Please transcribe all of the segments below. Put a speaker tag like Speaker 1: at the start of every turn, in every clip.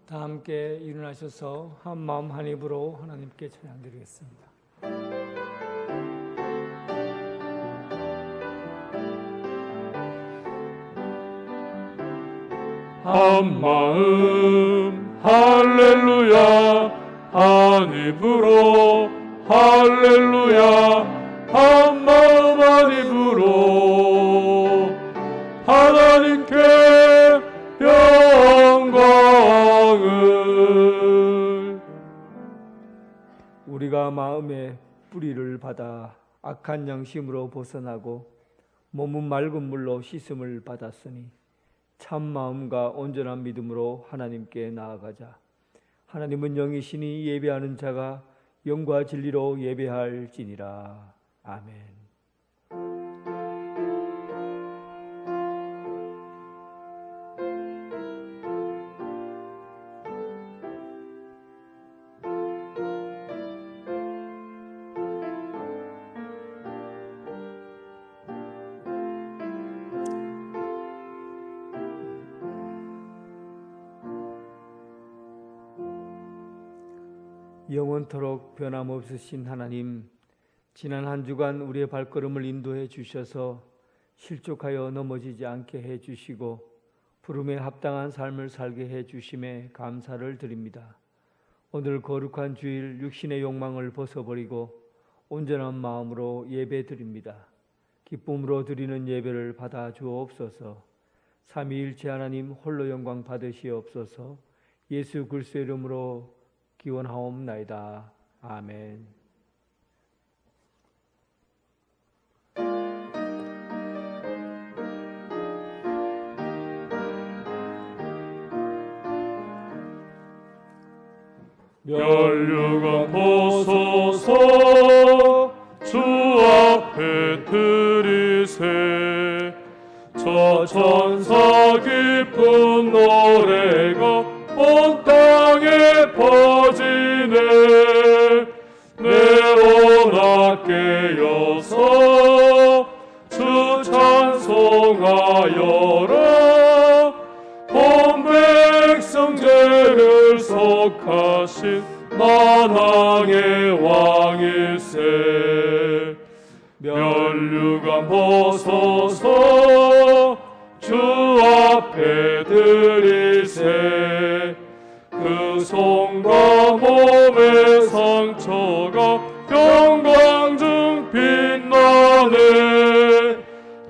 Speaker 1: 다 함께 일어나셔서 한 마음 한 입으로 하나님께 찬양드리겠습니다.
Speaker 2: 한 마음 할렐루야, 한 입으로 할렐루야, 한 마음 한 입으로 하나님께 영광을.
Speaker 1: 우리가 마음의 뿌리를 받아 악한 양심으로 벗어나고 몸은 맑은 물로 씻음을 받았으니 참 마음과 온전한 믿음으로 하나님께 나아가자. 하나님은 영이시니 예배하는 자가 영과 진리로 예배할지니라. 아멘. 영원토록 변함없으신 하나님, 지난 한 주간 우리의 발걸음을 인도해 주셔서 실족하여 넘어지지 않게 해 주시고 부름에 합당한 삶을 살게 해 주심에 감사를 드립니다. 오늘 거룩한 주일 육신의 욕망을 벗어버리고 온전한 마음으로 예배 드립니다. 기쁨으로 드리는 예배를 받아 주옵소서. 삼위일체 하나님 홀로 영광 받으시옵소서. 예수 그리스도의 이름으로 기원하옵나이다. 아멘.
Speaker 2: 멸류관 보소서, 주 앞에 드리세. 저 천사 기쁜 노래가 온 땅에 퍼지네. 내로나 깨어서 주 찬송하여라. 온 백성 죄를 속하신 만왕의 왕일세. 멸류관 보소서, 주 앞에 드리세. 그 손과 몸의 상처가 영광 중 빛나네.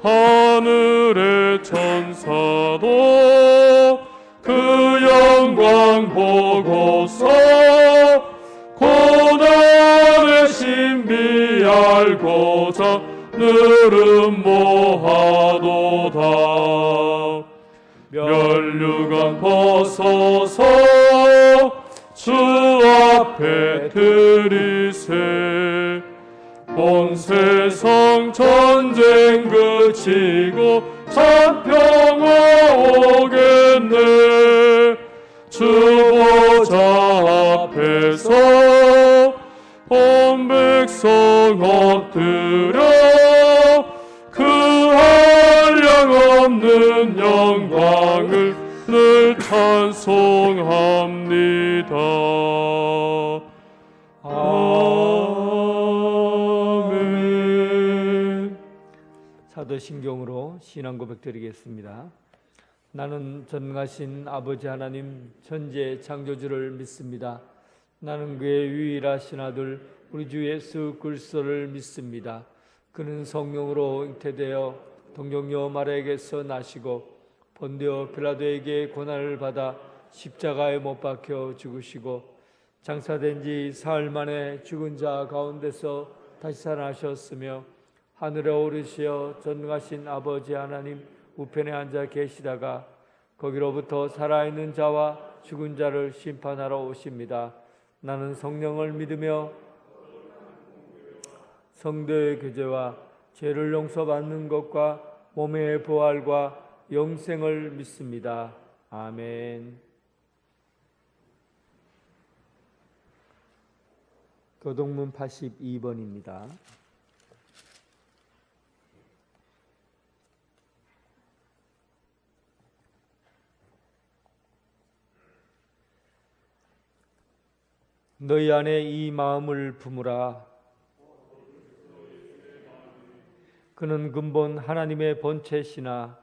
Speaker 2: 하늘의 천사도 그 영광 보고서 고난의 신비 알고자 늘은 모하도다. 멸류관 벗어서 주 앞에 드리세. 온 세상 전쟁 그치고 참 평화 오겠네. 주 보좌 앞에서 온 백성 엎드려 그 한량없는 영광을 늘 찬송합니다. 아멘.
Speaker 1: 사도신경으로 신앙 고백 드리겠습니다. 나는 전능하신 아버지 하나님 천지의 창조주를 믿습니다. 나는 그의 유일하신 아들 우리 주 예수 그리스도를 믿습니다. 그는 성령으로 잉태되어 동정녀 마리아에게서 나시고 본디오 빌라도에게 고난을 받아 십자가에 못 박혀 죽으시고 장사된 지 사흘 만에 죽은 자 가운데서 다시 살아나셨으며 하늘에 오르시어 전능하신 아버지 하나님 우편에 앉아 계시다가 거기로부터 살아있는 자와 죽은 자를 심판하러 오십니다. 나는 성령을 믿으며 성도의 교제와 죄를 용서받는 것과 몸의 부활과 영생을 믿습니다. 아멘. 교동문 82번입니다. 너희 안에 이 마음을 품으라. 그는 근본 하나님의 본체시나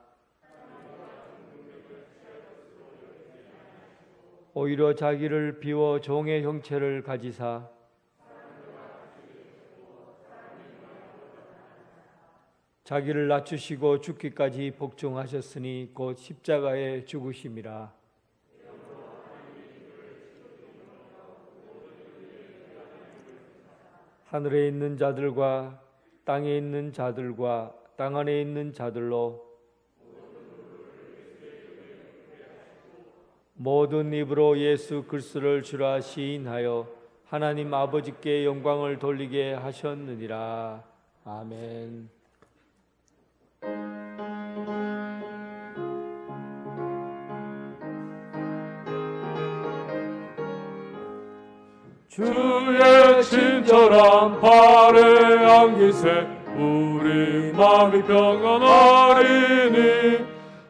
Speaker 1: 오히려 자기를 비워 종의 형체를 가지사 자기를 낮추시고 죽기까지 복종하셨으니 곧 십자가에 죽으심이라. 하늘에 있는 자들과 땅에 있는 자들과 땅 안에 있는 자들로 모든 입으로 예수 그리스도를 주라 시인하여 하나님 아버지께 영광을 돌리게 하셨느니라. 아멘.
Speaker 2: 주의 친절한 발에 안기세 우리 마음이 평안하리니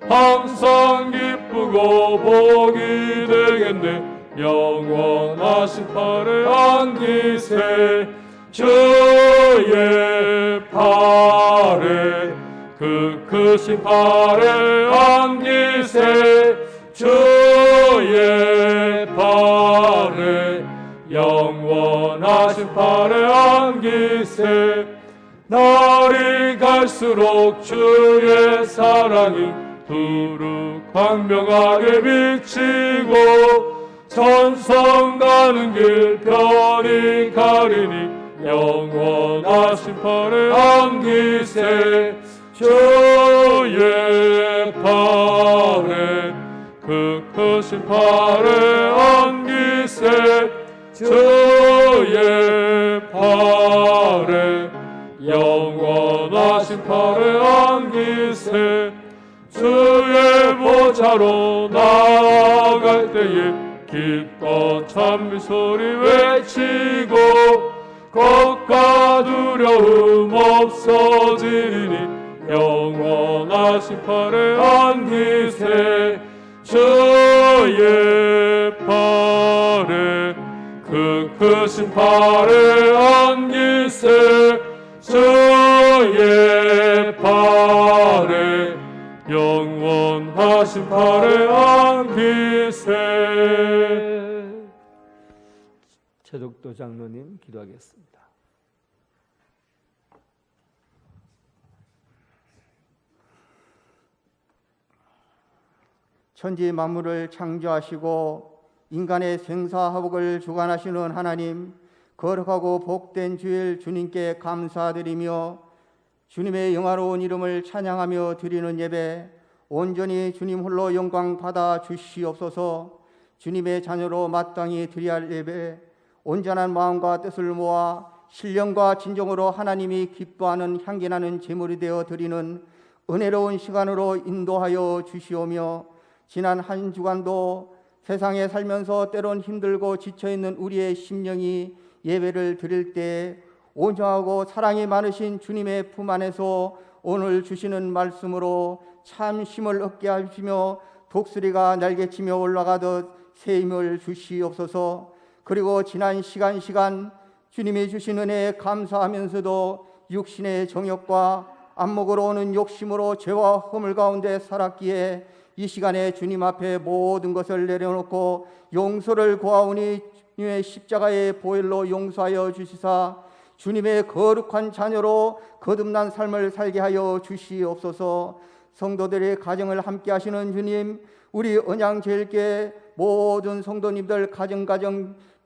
Speaker 2: 항상 기쁘고 복이 되겠네. 영원하신 팔에 안기세 주의 팔에 그 크신 팔에 안기세 주의 팔에 영원하신 팔에 안기세. 날이 갈수록 주의 사랑이 두루 광명하게 비치고 천성 가는 길 편히 가리니 영원하신 팔에 안기세 주의 팔에 그 크신 팔에 안기세 주의 팔에 영원하신 팔에 안기세. 주의 보좌로 나아갈 때에 기뻐 찬미 소리 외치고 걱과 두려움 없어지리니 영원하신 팔에 안기세 주의 팔에 그 크신 팔에 안기세 주의 팔에 영원하신 팔에 안기세.
Speaker 1: 최덕도 장로님 기도하겠습니다.
Speaker 3: 천지 만물을 창조하시고 인간의 생사화복을 주관하시는 하나님, 거룩하고 복된 주일 주님께 감사드리며 주님의 영화로운 이름을 찬양하며 드리는 예배 온전히 주님 홀로 영광 받아 주시옵소서. 주님의 자녀로 마땅히 드려야 할 예배 온전한 마음과 뜻을 모아 신령과 진정으로 하나님이 기뻐하는 향기나는 제물이 되어 드리는 은혜로운 시간으로 인도하여 주시오며 지난 한 주간도 세상에 살면서 때론 힘들고 지쳐있는 우리의 심령이 예배를 드릴 때 온전하고 사랑이 많으신 주님의 품 안에서 오늘 주시는 말씀으로 참 힘을 얻게 하시며 독수리가 날개치며 올라가듯 새 힘을 주시옵소서. 그리고 지난 시간 주님이 주신 은혜에 감사하면서도 육신의 정욕과 안목으로 오는 욕심으로 죄와 허물 가운데 살았기에 이 시간에 주님 앞에 모든 것을 내려놓고 용서를 구하오니 주님의 십자가의 보혈로 용서하여 주시사 주님의 거룩한 자녀로 거듭난 삶을 살게 하여 주시옵소서. 성도들의 가정을 함께 하시는 주님, 우리 언양제일교회 모든 성도님들 가정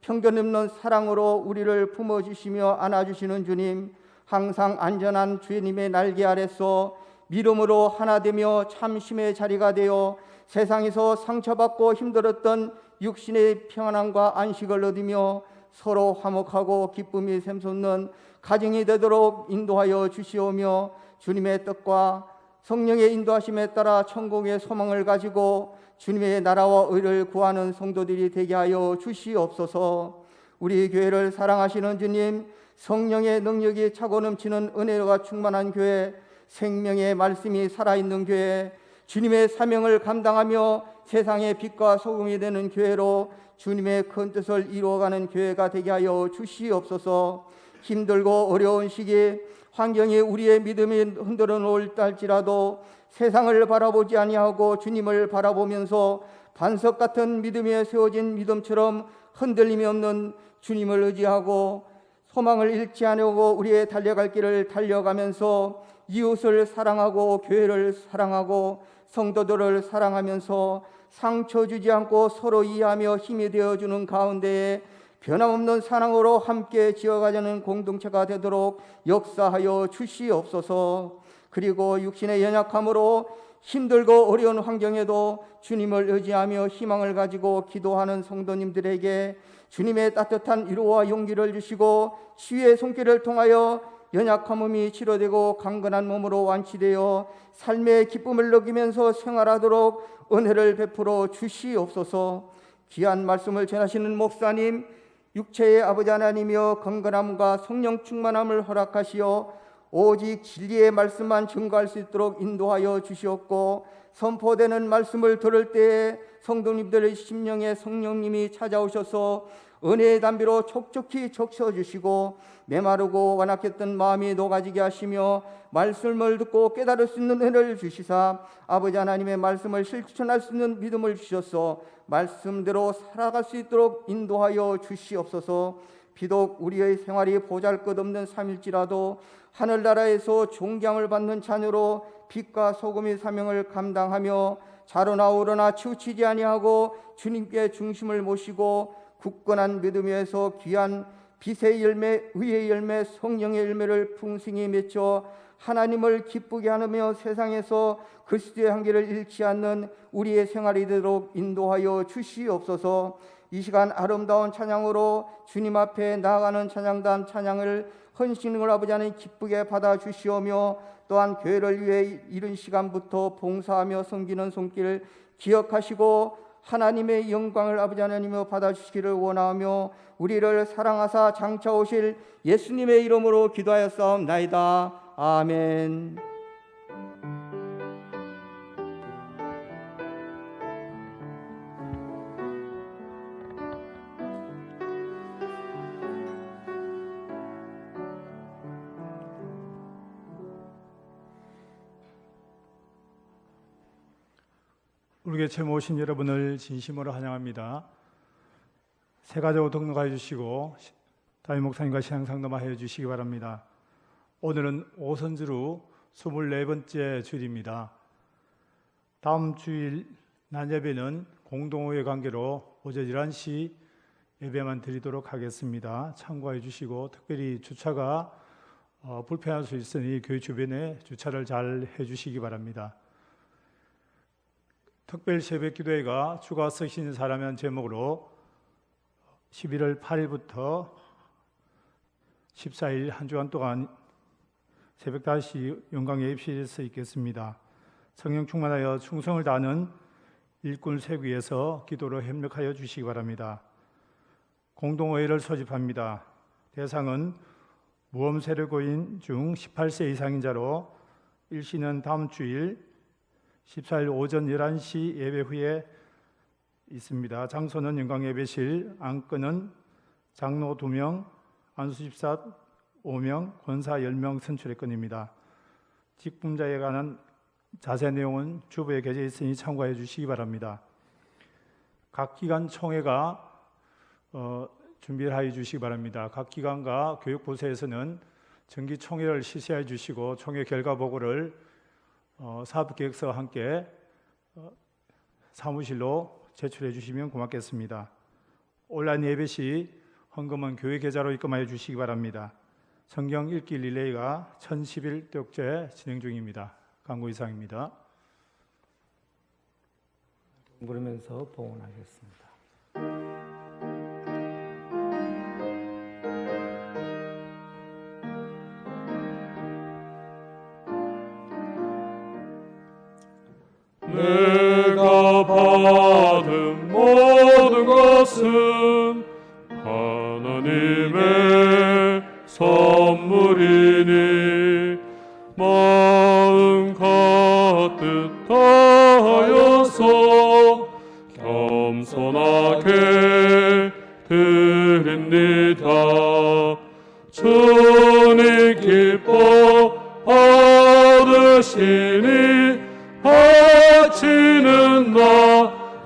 Speaker 3: 편견 없는 사랑으로 우리를 품어주시며 안아주시는 주님, 항상 안전한 주님의 날개 아래서 믿음으로 하나 되며 참심의 자리가 되어 세상에서 상처받고 힘들었던 육신의 평안함과 안식을 얻으며 서로 화목하고 기쁨이 샘솟는 가정이 되도록 인도하여 주시오며 주님의 뜻과 성령의 인도하심에 따라 천국의 소망을 가지고 주님의 나라와 의를 구하는 성도들이 되게 하여 주시옵소서. 우리 교회를 사랑하시는 주님, 성령의 능력이 차고 넘치는 은혜가 충만한 교회, 생명의 말씀이 살아있는 교회, 주님의 사명을 감당하며 세상의 빛과 소금이 되는 교회로 주님의 큰 뜻을 이루어가는 교회가 되게 하여 주시옵소서. 힘들고 어려운 시기에 환경이 우리의 믿음이 흔들어 놓을 할지라도 세상을 바라보지 아니하고 주님을 바라보면서 반석 같은 믿음에 세워진 믿음처럼 흔들림이 없는 주님을 의지하고 소망을 잃지 않으려고 우리의 달려갈 길을 달려가면서 이웃을 사랑하고 교회를 사랑하고 성도들을 사랑하면서 상처 주지 않고 서로 이해하며 힘이 되어주는 가운데에 변함없는 사랑으로 함께 지어가자는 공동체가 되도록 역사하여 주시옵소서. 그리고 육신의 연약함으로 힘들고 어려운 환경에도 주님을 의지하며 희망을 가지고 기도하는 성도님들에게 주님의 따뜻한 위로와 용기를 주시고 치유의 손길을 통하여 연약한 몸이 치료되고 강건한 몸으로 완치되어 삶의 기쁨을 느끼면서 생활하도록 은혜를 베풀어 주시옵소서. 귀한 말씀을 전하시는 목사님, 육체의 아버지 하나님이여 건강함과 성령 충만함을 허락하시어 오직 진리의 말씀만 증거할 수 있도록 인도하여 주시옵고, 선포되는 말씀을 들을 때에 성도님들의 심령에 성령님이 찾아오셔서 은혜의 담비로 촉촉히 적셔주시고 메마르고 완악했던 마음이 녹아지게 하시며 말씀을 듣고 깨달을 수 있는 은혜를 주시사 아버지 하나님의 말씀을 실천할 수 있는 믿음을 주셔서 말씀대로 살아갈 수 있도록 인도하여 주시옵소서. 비록 우리의 생활이 보잘것없는 삶일지라도 하늘나라에서 존경을 받는 자녀로 빛과 소금의 사명을 감당하며 자로나 오르나 치우치지 아니하고 주님께 중심을 모시고 굳건한 믿음 위에서 귀한 빛의 열매, 의의 열매, 성령의 열매를 풍성히 맺혀 하나님을 기쁘게 하며 세상에서 그리스도의 향기를 잃지 않는 우리의 생활이 되도록 인도하여 주시옵소서. 이 시간 아름다운 찬양으로 주님 앞에 나아가는 찬양단 찬양을 헌신을 아버지 하나님 기쁘게 받아주시오며, 또한 교회를 위해 이른 시간부터 봉사하며 섬기는 손길을 기억하시고 하나님의 영광을 아버지 하나님으로 받아주시기를 원하며 우리를 사랑하사 장차 오실 예수님의 이름으로 기도하였사옵나이다. 아멘.
Speaker 2: 우리 곁에 모신 여러분을 진심으로 환영합니다. 새 가족 등록해 주시고 담임 목사님과 신앙상담해 주시기 바랍니다. 오늘은 오선주로 24번째 주일입니다. 다음 주일 낮 예배는 공동의회 관계로 오전 11시 예배만 드리도록 하겠습니다. 참고해 주시고, 특별히 주차가 불편할 수 있으니 교회 주변에 주차를 잘 해주시기 바랍니다. 특별 새벽 기도회가 주가 쓰신 사람이라는 제목으로 11월 8일부터 14일 한 주간 동안 새벽 5시 영광 예입실에서 있겠습니다. 성령 충만하여 충성을 다하는 일꾼 세우기 위해서 기도로 협력하여 주시기 바랍니다. 공동의회를 소집합니다. 대상은 모험 세력고인 중 18세 이상인 자로 일시는 다음 주일 14일 오전 11시 예배 후에 있습니다. 장소는 영광예배실, 안건은 장로 2명, 안수집사 5명, 권사 10명 선출의 건입니다. 직분자에 관한 자세 내용은 주부에 게재해 있으니 참고해 주시기 바랍니다. 각 기관 총회가 준비를 하여 주시기 바랍니다. 각 기관과 교육부서에서는 정기 총회를 실시해 주시고 총회 결과 보고를 사업계획서와 함께 사무실로 제출해 주시면 고맙겠습니다. 온라인 예배 시 헌금은 교회 계좌로 입금하여 주시기 바랍니다. 성경 읽기 릴레이가 1011독재 진행 중입니다. 광고 이상입니다.
Speaker 1: 그러면서 봉헌하겠습니다.
Speaker 2: 내가 받은 모든 것은 하나님의 선물이니 마음 가득 다하여서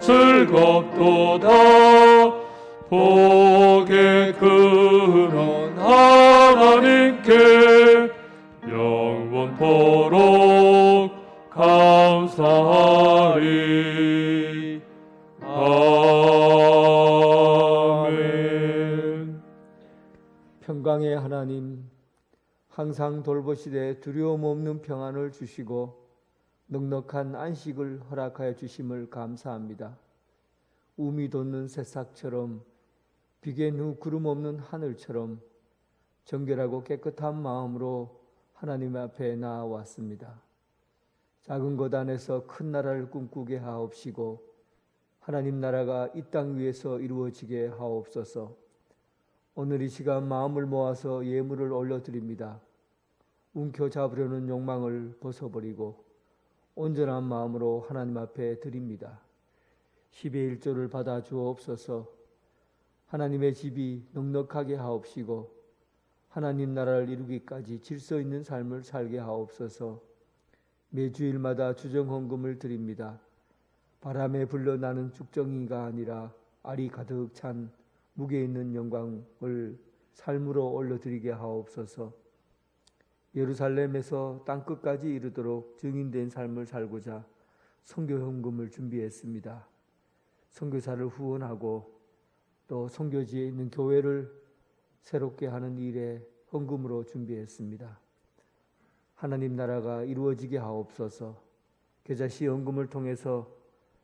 Speaker 4: 즐겁도다. 복의 근원 하나님께 영원토록 감사하리. 아멘.
Speaker 1: 평강의 하나님, 항상 돌보시되 두려움 없는 평안을 주시고 넉넉한 안식을 허락하여 주심을 감사합니다. 우미 돋는 새싹처럼 비견 후 구름 없는 하늘처럼 정결하고 깨끗한 마음으로 하나님 앞에 나아왔습니다. 작은 것 안에서 큰 나라를 꿈꾸게 하옵시고 하나님 나라가 이 땅 위에서 이루어지게 하옵소서. 오늘 이 시간 마음을 모아서 예물을 올려드립니다. 움켜잡으려는 욕망을 벗어버리고 온전한 마음으로 하나님 앞에 드립니다. 10의 1조를 받아 주옵소서. 하나님의 집이 넉넉하게 하옵시고 하나님 나라를 이루기까지 질서 있는 삶을 살게 하옵소서. 매주일마다 주정헌금을 드립니다. 바람에 불려나는 쭉정이가 아니라 알이 가득 찬 무게 있는 영광을 삶으로 올려드리게 하옵소서. 예루살렘에서 땅끝까지 이르도록 증인된 삶을 살고자 선교헌금을 준비했습니다. 선교사를 후원하고 또 선교지에 있는 교회를 새롭게 하는 일에 헌금으로 준비했습니다. 하나님 나라가 이루어지게 하옵소서. 계좌시 헌금을 통해서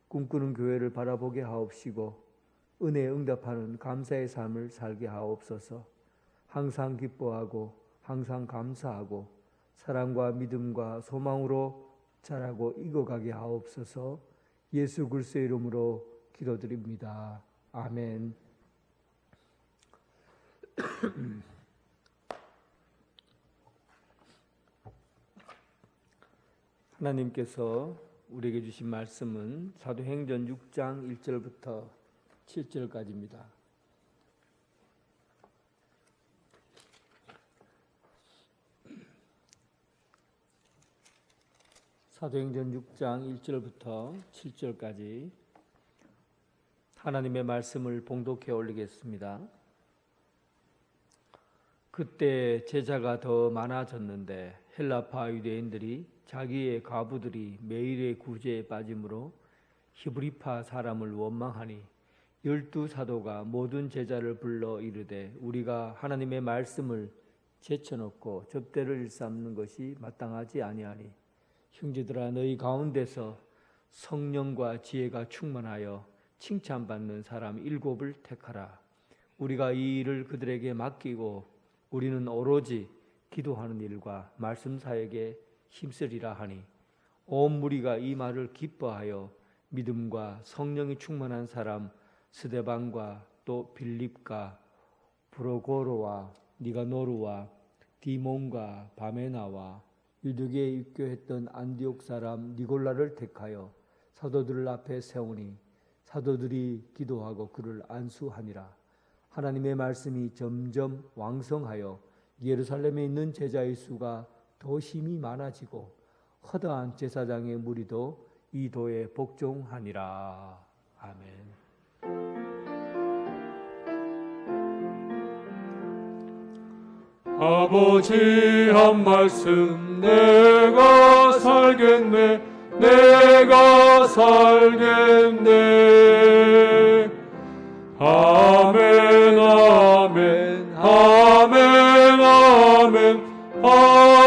Speaker 1: 꿈꾸는 교회를 바라보게 하옵시고 은혜에 응답하는 감사의 삶을 살게 하옵소서. 항상 기뻐하고 항상 감사하고 사랑과 믿음과 소망으로 자라고 익어가게 하옵소서. 예수 그리스도의 이름으로 기도드립니다. 아멘. 하나님께서 우리에게 주신 말씀은 사도행전 6장 1절부터 7절까지입니다. 사도행전 6장 1절부터 7절까지 하나님의 말씀을 봉독해 올리겠습니다. 그때 제자가 더 많아졌는데 헬라파 유대인들이 자기의 과부들이 매일의 구제에 빠짐으로 히브리파 사람을 원망하니 12사도가 모든 제자를 불러 이르되 우리가 하나님의 말씀을 제쳐놓고 접대를 일삼는 것이 마땅하지 아니하니 형제들아 너희 가운데서 성령과 지혜가 충만하여 칭찬받는 사람 7을 택하라. 우리가 이 일을 그들에게 맡기고 우리는 오로지 기도하는 일과 말씀 사역에 힘쓰리라 하니 온 무리가 이 말을 기뻐하여 믿음과 성령이 충만한 사람 스데반과 또 빌립과 브로고로와 니가노르와 디몬과 바메나와 유대교에 입교했던 안디옥 사람 니골라를 택하여 사도들 앞에 세우니 사도들이 기도하고 그를 안수하니라. 하나님의 말씀이 점점 왕성하여 예루살렘에 있는 제자의 수가 더 힘이 많아지고 허다한 제사장의 무리도 이 도에 복종하니라. 아멘.
Speaker 4: 아버지 한 말씀 내가 살겠네. 내가 살겠네. 아멘 아멘 아멘 아멘 아멘.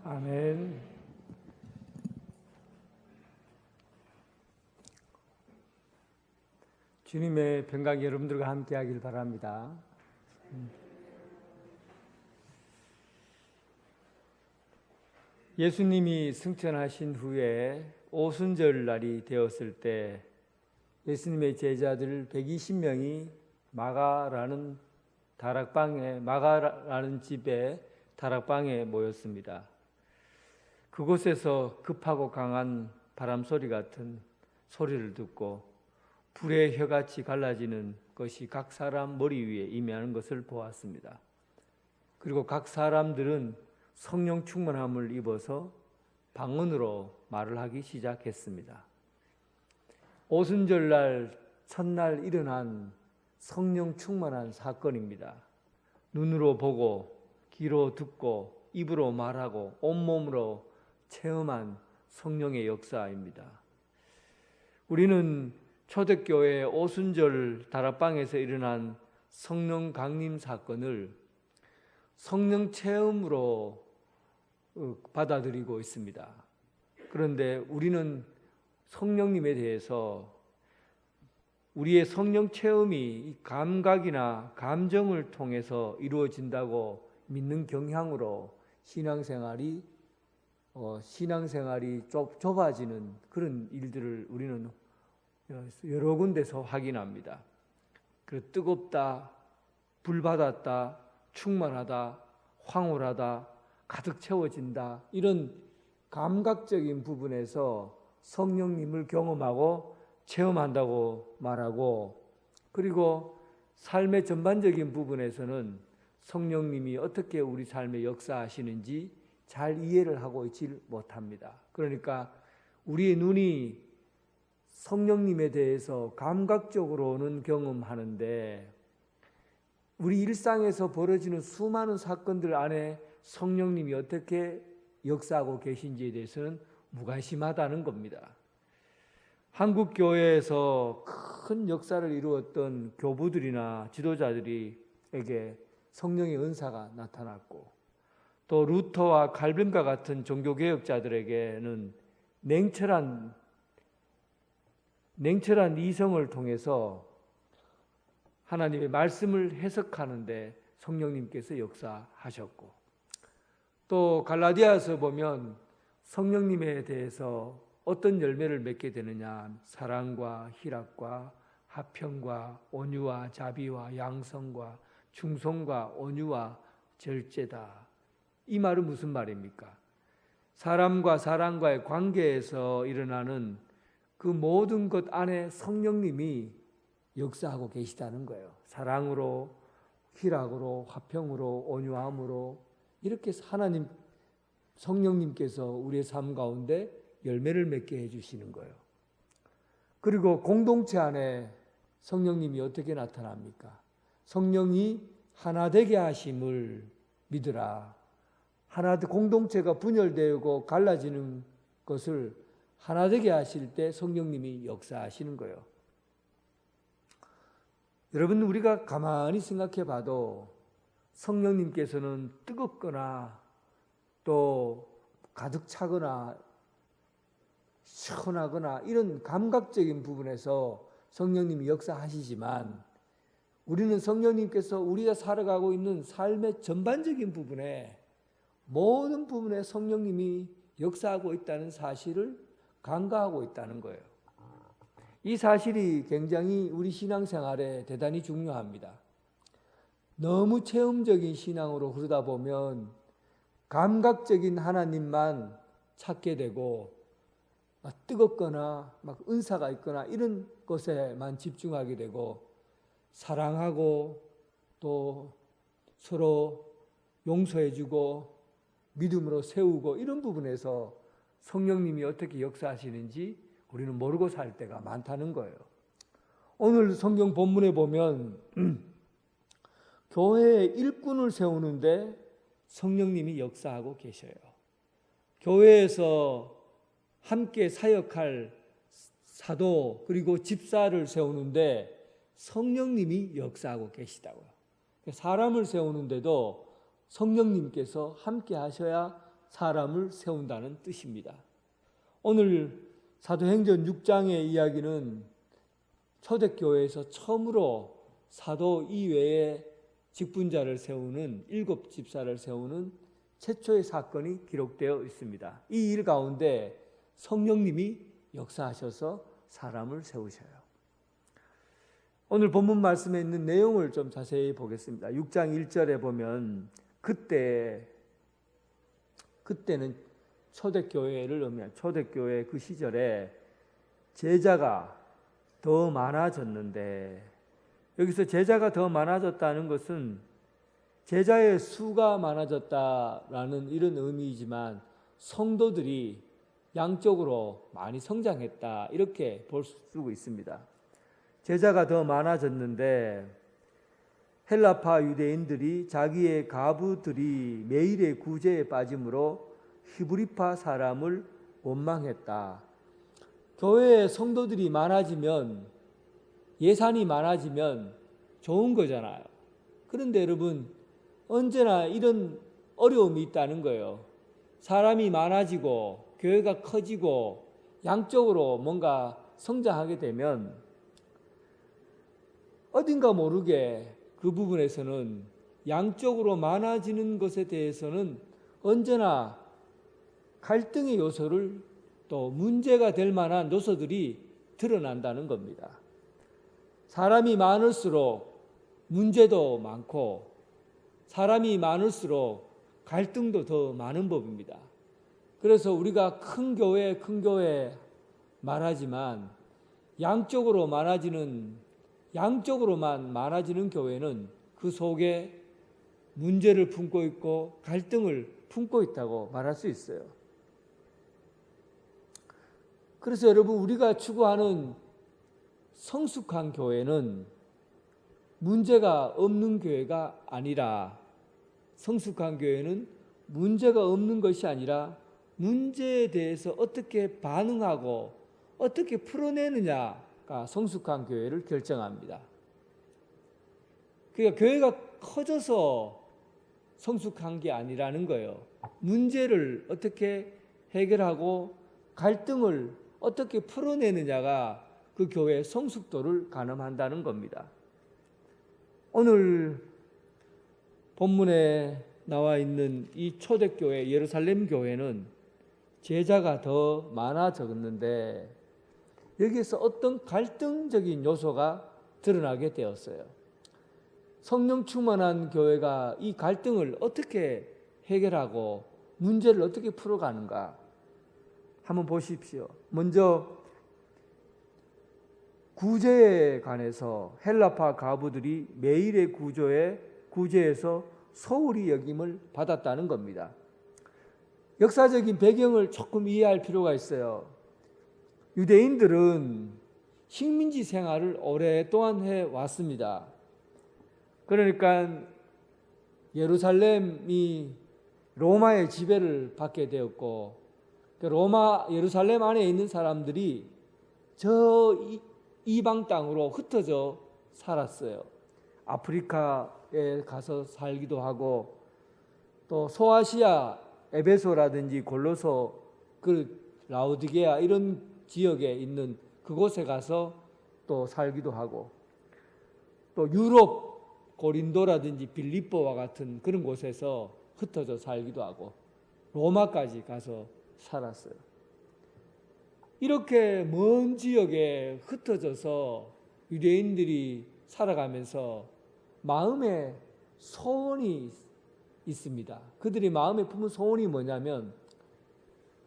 Speaker 1: 아멘. 주님의 평강이 여러분들과 함께 하길 바랍니다. 예수님이 승천하신 후에 오순절 날이 되었을 때 예수님의 제자들 120명이 마가라는 집에 다락방에 모였습니다. 그곳에서 급하고 강한 바람소리 같은 소리를 듣고 불의 혀같이 갈라지는 것이 각 사람 머리 위에 임하는 것을 보았습니다. 그리고 각 사람들은 성령 충만함을 입어서 방언으로 말을 하기 시작했습니다. 오순절날 첫날 일어난 성령 충만한 사건입니다. 눈으로 보고 귀로 듣고 입으로 말하고 온몸으로 체험한 성령의 역사입니다. 우리는 초대교회 오순절 다락방에서 일어난 성령 강림 사건을 성령 체험으로 받아들이고 있습니다. 그런데 우리는 성령님에 대해서 우리의 성령 체험이 감각이나 감정을 통해서 이루어진다고 믿는 경향으로 신앙생활이 좁아지는 그런 일들을 우리는 여러 군데서 확인합니다. 뜨겁다, 불받았다, 충만하다, 황홀하다, 가득 채워진다, 이런 감각적인 부분에서 성령님을 경험하고 체험한다고 말하고, 그리고 삶의 전반적인 부분에서는 성령님이 어떻게 우리 삶에 역사하시는지 잘 이해를 하고 있지 못합니다. 그러니까 우리의 눈이 성령님에 대해서 감각적으로는 경험하는데 우리 일상에서 벌어지는 수많은 사건들 안에 성령님이 어떻게 역사하고 계신지에 대해서는 무관심하다는 겁니다. 한국 교회에서 큰 역사를 이루었던 교부들이나 지도자들에게 성령의 은사가 나타났고, 또 루터와 칼빈과 같은 종교개혁자들에게는 냉철한 이성을 통해서 하나님의 말씀을 해석하는데 성령님께서 역사하셨고, 또 갈라디아서 보면 성령님에 대해서 어떤 열매를 맺게 되느냐, 사랑과 희락과 화평과 온유와 자비와 양성과 충성과 온유와 절제다. 이 말은 무슨 말입니까? 사람과 사람과의 관계에서 일어나는 그 모든 것 안에 성령님이 역사하고 계시다는 거예요. 사랑으로, 희락으로, 화평으로, 온유함으로 이렇게 하나님 성령님께서 우리의 삶 가운데 열매를 맺게 해주시는 거예요. 그리고 공동체 안에 성령님이 어떻게 나타납니까? 성령이 하나 되게 하심을 믿으라. 공동체가 분열되고 갈라지는 것을 하나 되게 하실 때 성령님이 역사하시는 거예요. 여러분, 우리가 가만히 생각해 봐도 성령님께서는 뜨겁거나 또 가득 차거나 시원하거나 이런 감각적인 부분에서 성령님이 역사하시지만, 우리는 성령님께서 우리가 살아가고 있는 삶의 전반적인 부분에, 모든 부분에 성령님이 역사하고 있다는 사실을 간과하고 있다는 거예요. 이 사실이 굉장히 우리 신앙생활에 대단히 중요합니다. 너무 체험적인 신앙으로 흐르다 보면 감각적인 하나님만 찾게 되고, 막 뜨겁거나 막 은사가 있거나 이런 것에만 집중하게 되고, 사랑하고 또 서로 용서해주고 믿음으로 세우고 이런 부분에서 성령님이 어떻게 역사하시는지 우리는 모르고 살 때가 많다는 거예요. 오늘 성경 본문에 보면 교회의 일꾼을 세우는데 성령님이 역사하고 계셔요. 교회에서 함께 사역할 사도 그리고 집사를 세우는데 성령님이 역사하고 계시다고요. 사람을 세우는데도 성령님께서 함께 하셔야 사람을 세운다는 뜻입니다. 오늘 사도행전 6장의 이야기는 초대교회에서 처음으로 사도 이외에 직분자를 세우는 7집사를 세우는 최초의 사건이 기록되어 있습니다. 이 일 가운데 성령님이 역사하셔서 사람을 세우셔요. 오늘 본문 말씀에 있는 내용을 좀 자세히 보겠습니다. 6장 1절에 보면 그때는 초대교회를 의미한 초대교회 그 시절에 제자가 더 많아졌는데, 여기서 제자가 더 많아졌다는 것은 제자의 수가 많아졌다라는 이런 의미이지만 성도들이 양적으로 많이 성장했다, 이렇게 볼 수 있습니다. 제자가 더 많아졌는데 헬라파 유대인들이 자기의 가부들이 매일의 구제에 빠짐으로 히브리파 사람을 원망했다. 교회에 성도들이 많아지면, 예산이 많아지면 좋은 거잖아요. 그런데 여러분, 언제나 이런 어려움이 있다는 거예요. 사람이 많아지고 교회가 커지고 양적으로 뭔가 성장하게 되면 어딘가 모르게 그 부분에서는 양적으로 많아지는 것에 대해서는 언제나 갈등의 요소를, 또 문제가 될 만한 요소들이 드러난다는 겁니다. 사람이 많을수록 문제도 많고 사람이 많을수록 갈등도 더 많은 법입니다. 그래서 우리가 큰 교회 말하지만 양쪽으로만 많아지는 교회는 그 속에 문제를 품고 있고 갈등을 품고 있다고 말할 수 있어요. 그래서 여러분, 우리가 추구하는 성숙한 교회는 문제가 없는 교회가 아니라, 성숙한 교회는 문제가 없는 것이 아니라 문제에 대해서 어떻게 반응하고 어떻게 풀어내느냐가 성숙한 교회를 결정합니다. 그러니까 교회가 커져서 성숙한 게 아니라는 거예요. 문제를 어떻게 해결하고 갈등을 어떻게 풀어내느냐가 그 교회의 성숙도를 가늠한다는 겁니다. 오늘 본문에 나와 있는 이 초대교회 예루살렘 교회는 제자가 더 많아졌는데 여기에서 어떤 갈등적인 요소가 드러나게 되었어요. 성령 충만한 교회가 이 갈등을 어떻게 해결하고 문제를 어떻게 풀어가는가 한번 보십시오. 먼저 구제에 관해서 헬라파 가부들이 매일의 구제에서 소홀히 여김을 받았다는 겁니다. 역사적인 배경을 조금 이해할 필요가 있어요. 유대인들은 식민지 생활을 오랫동안 해왔습니다. 그러니까 예루살렘이 로마의 지배를 받게 되었고, 예루살렘 안에 있는 사람들이 저 이방 땅으로 흩어져 살았어요. 아프리카에 가서 살기도 하고, 또 소아시아 에베소라든지 골로소, 라우디게아 이런 지역에 있는 그곳에 가서 또 살기도 하고, 또 유럽 고린도라든지 빌립보와 같은 그런 곳에서 흩어져 살기도 하고 로마까지 가서 살았어요. 이렇게 먼 지역에 흩어져서 유대인들이 살아가면서 마음에 소원이 있습니다. 그들이 마음에 품은 소원이 뭐냐면,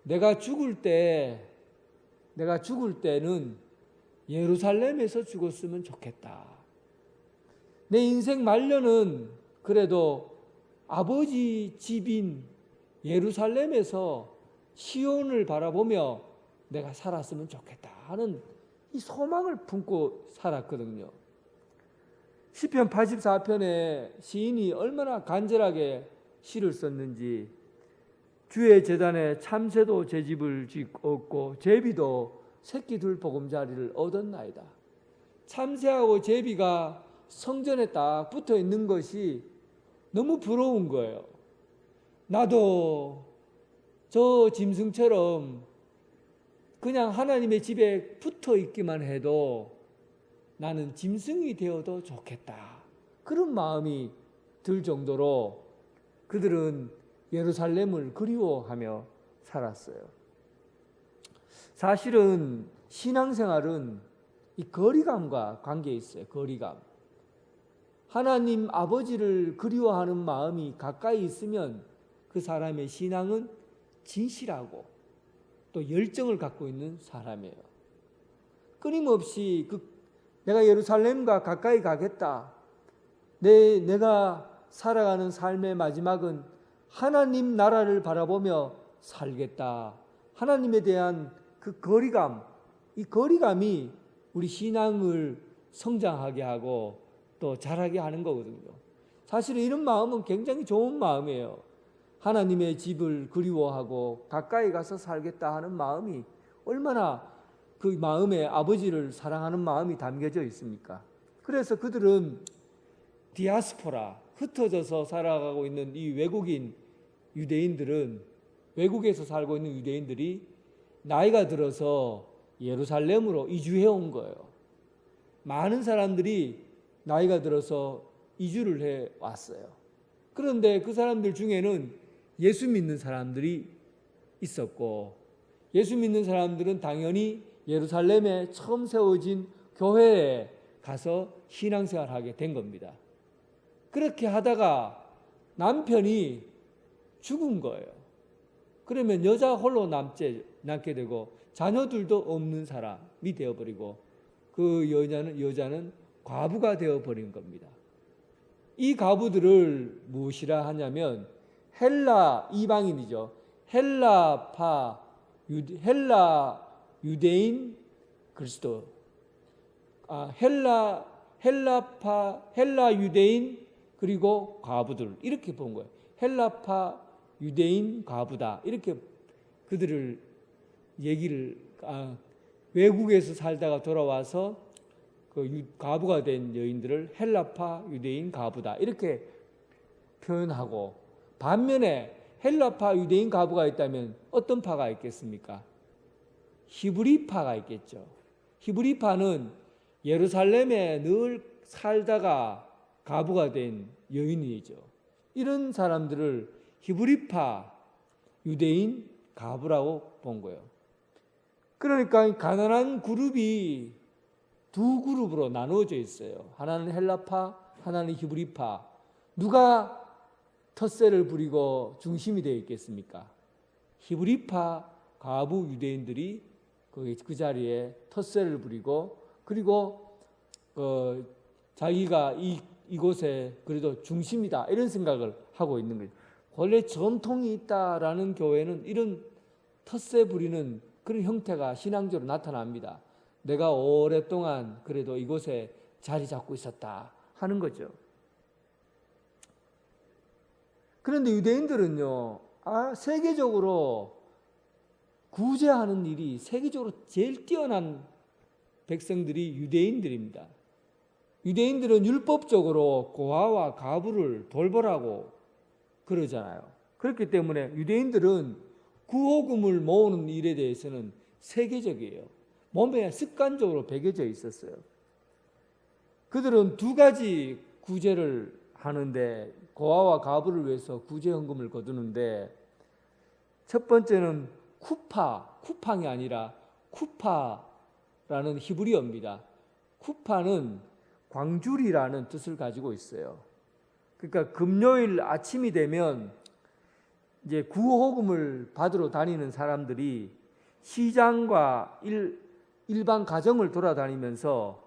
Speaker 1: 내가 죽을 때는 예루살렘에서 죽었으면 좋겠다. 내 인생 말년은 그래도 아버지 집인 예루살렘에서 시온을 바라보며 내가 살았으면 좋겠다 하는 이 소망을 품고 살았거든요. 시편 84편에 시인이 얼마나 간절하게 시를 썼는지, 주의 제단에 참새도 제 집을 얻고 제비도 새끼 둘 보금자리를 얻었나이다. 참새하고 제비가 성전에 딱 붙어 있는 것이 너무 부러운 거예요. 나도 저 짐승처럼 그냥 하나님의 집에 붙어 있기만 해도 나는 짐승이 되어도 좋겠다. 그런 마음이 들 정도로 그들은 예루살렘을 그리워하며 살았어요. 사실은 신앙생활은 이 거리감과 관계에 있어요. 거리감. 하나님 아버지를 그리워하는 마음이 가까이 있으면 그 사람의 신앙은 진실하고 또 열정을 갖고 있는 사람이에요. 끊임없이 내가 예루살렘과 가까이 가겠다. 내가 살아가는 삶의 마지막은 하나님 나라를 바라보며 살겠다. 하나님에 대한 그 거리감, 이 거리감이 우리 신앙을 성장하게 하고 또 자라게 하는 거거든요. 사실 이런 마음은 굉장히 좋은 마음이에요. 하나님의 집을 그리워하고 가까이 가서 살겠다 하는 마음이 얼마나 그 마음에 아버지를 사랑하는 마음이 담겨져 있습니까? 그래서 그들은 디아스포라, 흩어져서 살아가고 있는 이 외국인 유대인들은, 외국에서 살고 있는 유대인들이 나이가 들어서 예루살렘으로 이주해 온 거예요. 많은 사람들이 나이가 들어서 이주를 해 왔어요. 그런데 그 사람들 중에는 예수 믿는 사람들이 있었고, 예수 믿는 사람들은 당연히 예루살렘에 처음 세워진 교회에 가서 신앙생활하게 된 겁니다. 그렇게 하다가 남편이 죽은 거예요. 그러면 여자 홀로 남게 되고 자녀들도 없는 사람이 되어버리고 그 여자는 과부가 되어버린 겁니다. 이 과부들을 무엇이라 하냐면 헬라 이방인이죠. 헬라 유대인 그리스도, 헬라 유대인 그리고 과부들, 이렇게 본 거예요. 헬라파 유대인 과부다, 이렇게 그들을 얘기를, 외국에서 살다가 돌아와서 그 과부가 된 여인들을 헬라파 유대인 과부다, 이렇게 표현하고, 반면에 헬라파 유대인 과부가 있다면 어떤 파가 있겠습니까? 히브리파가 있겠죠. 히브리파는 예루살렘에 늘 살다가 과부가 된 여인이죠. 이런 사람들을 히브리파 유대인 과부라고 본 거예요. 그러니까 가난한 그룹이 두 그룹으로 나누어져 있어요. 하나는 헬라파, 하나는 히브리파. 누가 텃세를 부리고 중심이 되어 있겠습니까? 히브리파 과부 유대인들이 그 자리에 텃세를 부리고, 그리고 자기가 이곳에 그래도 중심이다, 이런 생각을 하고 있는 거예요. 원래 전통이 있다라는 교회는 이런 텃세 부리는 그런 형태가 신앙적으로 나타납니다. 내가 오랫동안 그래도 이곳에 자리 잡고 있었다 하는 거죠. 그런데 유대인들은요, 세계적으로 구제하는 일이 세계적으로 제일 뛰어난 백성들이 유대인들입니다. 유대인들은 율법적으로 고아와 과부를 돌보라고 그러잖아요. 그렇기 때문에 유대인들은 구호금을 모으는 일에 대해서는 세계적이에요. 몸에 습관적으로 배겨져 있었어요. 그들은 두 가지 구제를 하는데, 고아와 과부를 위해서 구제헌금을 거두는데, 첫 번째는 쿠팡이 아니라 쿠파라는 히브리어입니다. 쿠파는 광주리라는 뜻을 가지고 있어요. 그러니까 금요일 아침이 되면 이제 구호금을 받으러 다니는 사람들이 시장과 일반 가정을 돌아다니면서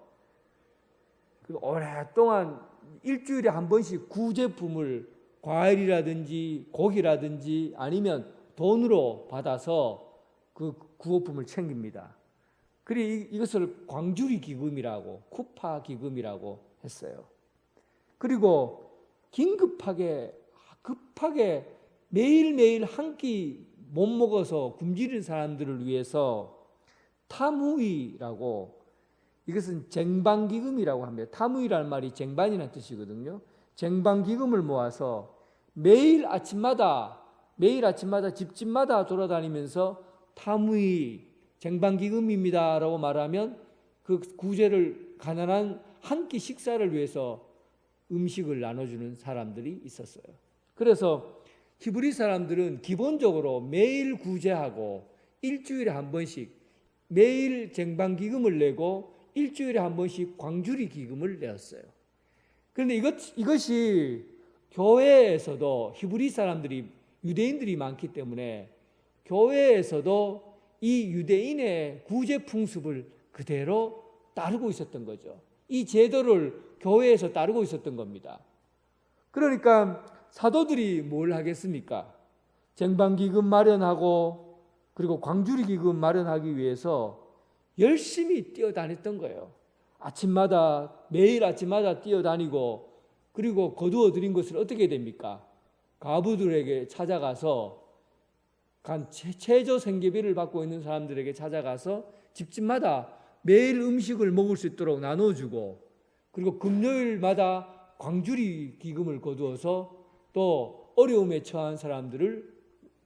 Speaker 1: 오랫동안 일주일에 한 번씩 구제품을, 과일이라든지 고기라든지 아니면 돈으로 받아서 그 구호품을 챙깁니다. 그리고 이것을 광주리 기금이라고, 쿠파 기금이라고 했어요. 그리고 급하게 매일매일 한 끼 못 먹어서 굶주린 사람들을 위해서 타무이라고, 이것은 쟁반기금이라고 합니다. 타무이라는 말이 쟁반이라는 뜻이거든요. 쟁반기금을 모아서 매일 아침마다 매일 아침마다 집집마다 돌아다니면서 타무이 쟁반기금입니다라고 말하면 그 구제를 가난한 한 끼 식사를 위해서 음식을 나눠주는 사람들이 있었어요. 그래서 히브리 사람들은 기본적으로 매일 구제하고 일주일에 한 번씩 매일 쟁반기금을 내고 일주일에 한 번씩 광주리 기금을 내었어요. 그런데 이것이 교회에서도 히브리 사람들이 유대인들이 많기 때문에 교회에서도 이 유대인의 구제 풍습을 그대로 따르고 있었던 거죠. 이 제도를 교회에서 따르고 있었던 겁니다. 그러니까 사도들이 뭘 하겠습니까? 쟁반기금 마련하고 그리고 광주리 기금 마련하기 위해서 열심히 뛰어다녔던 거예요. 아침마다 매일 아침마다 뛰어다니고 그리고 거두어 들인 것을 어떻게 됩니까? 과부들에게 찾아가서 최저 생계비를 받고 있는 사람들에게 찾아가서 집집마다 매일 음식을 먹을 수 있도록 나눠주고 그리고 금요일마다 광주리 기금을 거두어서 또 어려움에 처한 사람들을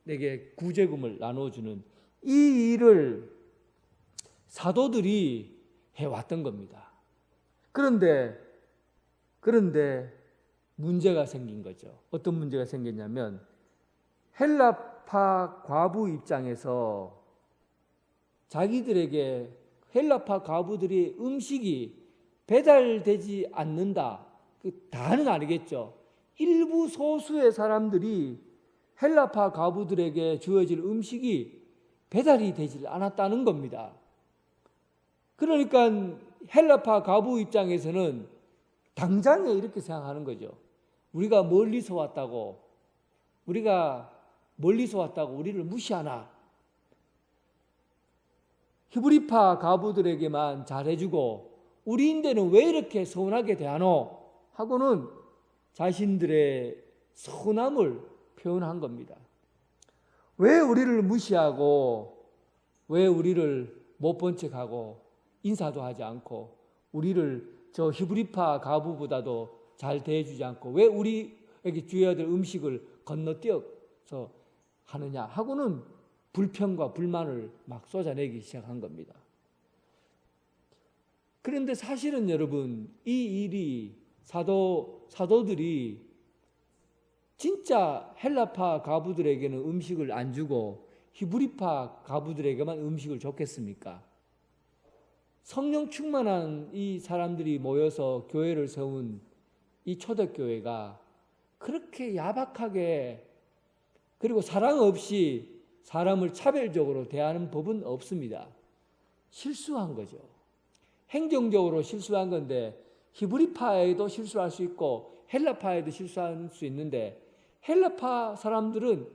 Speaker 1: 내게 구제금을 나눠주는 이 일을 사도들이 해왔던 겁니다. 그런데 문제가 생긴 거죠. 어떤 문제가 생겼냐면 헬라파 과부 입장에서 자기들에게 헬라파 과부들이 음식이 배달되지 않는다. 다는 아니겠죠. 일부 소수의 사람들이 헬라파 과부들에게 주어질 음식이 배달이 되지 않았다는 겁니다. 그러니까 헬라파 과부 입장에서는 당장에 이렇게 생각하는 거죠. 우리가 멀리서 왔다고 우리를 무시하나? 히브리파 과부들에게만 잘해주고 우리인데는 왜 이렇게 서운하게 대하노? 하고는 자신들의 서운함을 표현한 겁니다. 왜 우리를 무시하고 왜 우리를 못 본 척하고 인사도 하지 않고 우리를 저 히브리파 과부보다도 잘 대해주지 않고 왜 우리에게 주어야 될 음식을 건너뛰어서 하느냐 하고는 불평과 불만을 막 쏟아내기 시작한 겁니다. 그런데 사실은 여러분 이 일이 사도들이 진짜 헬라파 과부들에게는 음식을 안 주고 히브리파 과부들에게만 음식을 줬겠습니까? 성령 충만한 이 사람들이 모여서 교회를 세운 이 초대교회가 그렇게 야박하게 그리고 사랑 없이 사람을 차별적으로 대하는 법은 없습니다. 실수한 거죠. 행정적으로 실수한 건데 히브리파에도 실수할 수 있고 헬라파에도 실수할 수 있는데 헬라파 사람들은